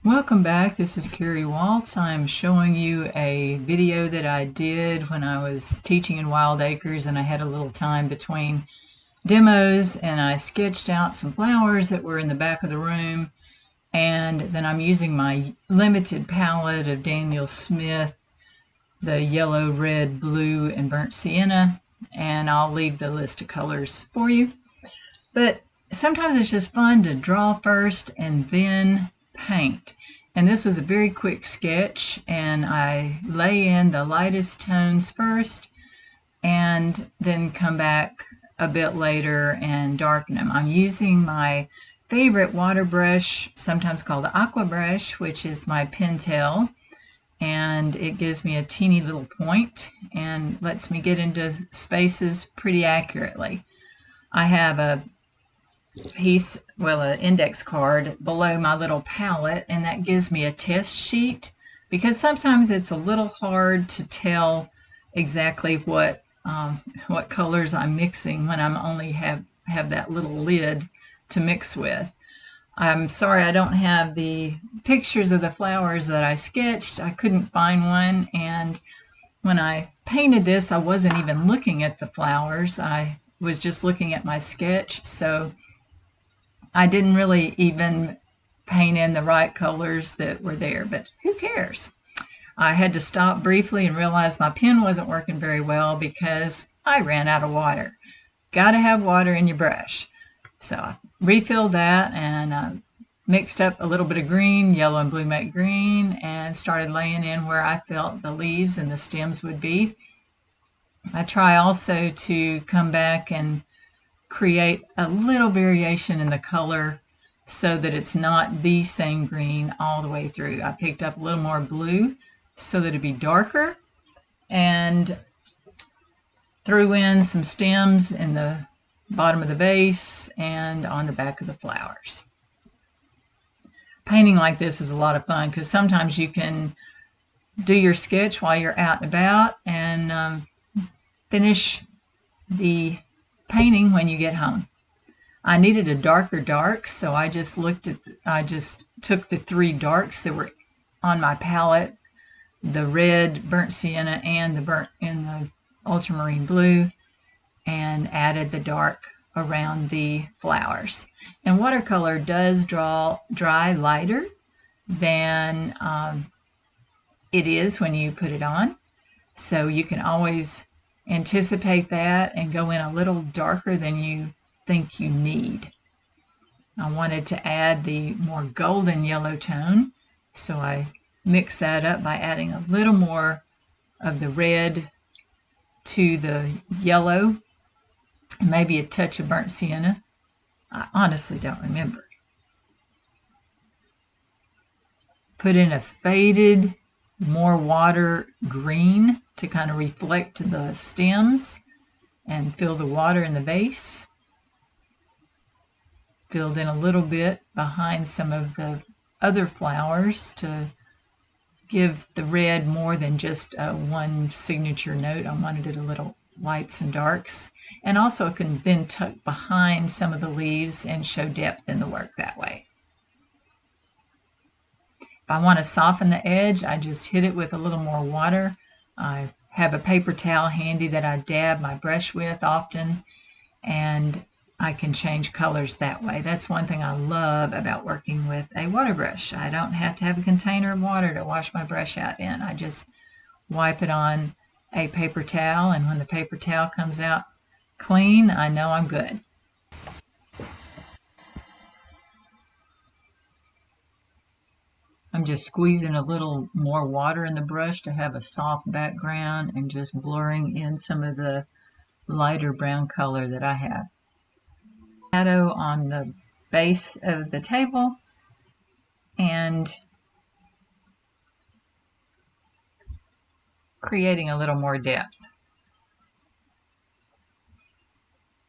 Welcome back. This is Carrie Waltz. I'm showing you a video that I did when I was teaching in Wild Acres and I had a little time between demos and I sketched out some flowers that were in the back of the room, and then I'm using my limited palette of Daniel Smith, the yellow, red, blue, and burnt sienna, and I'll leave the list of colors for you. But sometimes it's just fun to draw first and then paint. And this was a very quick sketch, and I lay in the lightest tones first and then come back a bit later and darken them. I'm using my favorite water brush, sometimes called the aqua brush, which is my Pentel, and it gives me a teeny little point and lets me get into spaces pretty accurately. I have a an index card below my little palette, and that gives me a test sheet because sometimes it's a little hard to tell exactly what colors I'm mixing when I'm only have that little lid to mix with. I'm sorry I don't have the pictures of the flowers that I sketched. I couldn't find one, and when I painted this, I wasn't even looking at the flowers. I was just looking at my sketch, so I didn't really even paint in the right colors that were there, but who cares? I had to stop briefly and realize my pen wasn't working very well because I ran out of water. Got to have water in your brush. So I refilled that and mixed up a little bit of green, yellow and blue make green, and started laying in where I felt the leaves and the stems would be. I try also to come back and create a little variation in the color so that it's not the same green all the way through. I picked up a little more blue so that it'd be darker, and threw in some stems in the bottom of the vase and on the back of the flowers. Painting like this is a lot of fun because sometimes you can do your sketch while you're out and about and finish the painting when you get home. I needed a darker dark, so I just took the three darks that were on my palette, the red, burnt sienna, and the ultramarine blue, and added the dark around the flowers. And watercolor does dry lighter than it is when you put it on, so you can always anticipate that and go in a little darker than you think you need. I wanted to add the more golden yellow tone, so I mixed that up by adding a little more of the red to the yellow, and maybe a touch of burnt sienna. I honestly don't remember. Put in a faded, more water green to kind of reflect the stems and fill the water in the vase. Filled in a little bit behind some of the other flowers to give the red more than just one signature note. I wanted it a little lights and darks. And also it can then tuck behind some of the leaves and show depth in the work that way. If I want to soften the edge, I just hit it with a little more water. I have a paper towel handy that I dab my brush with often, and I can change colors that way. That's one thing I love about working with a water brush. I don't have to have a container of water to wash my brush out in. I just wipe it on a paper towel, and when the paper towel comes out clean, I know I'm good. I'm just squeezing a little more water in the brush to have a soft background and just blurring in some of the lighter brown color that I have. Shadow on the base of the table and creating a little more depth.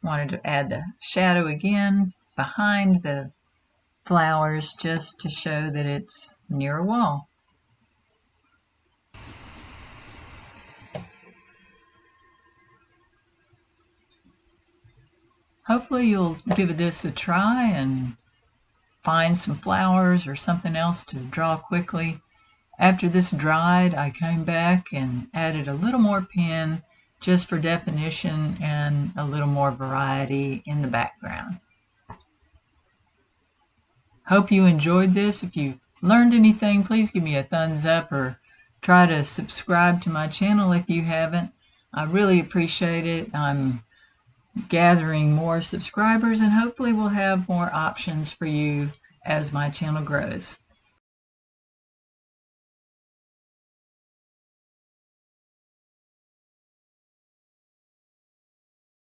Wanted to add the shadow again behind the flowers just to show that it's near a wall. Hopefully you'll give this a try and find some flowers or something else to draw quickly. After this dried, I came back and added a little more pen just for definition and a little more variety in the background. Hope you enjoyed this. If you learned anything, please give me a thumbs up or try to subscribe to my channel if you haven't. I really appreciate it. I'm gathering more subscribers and hopefully we'll have more options for you as my channel grows.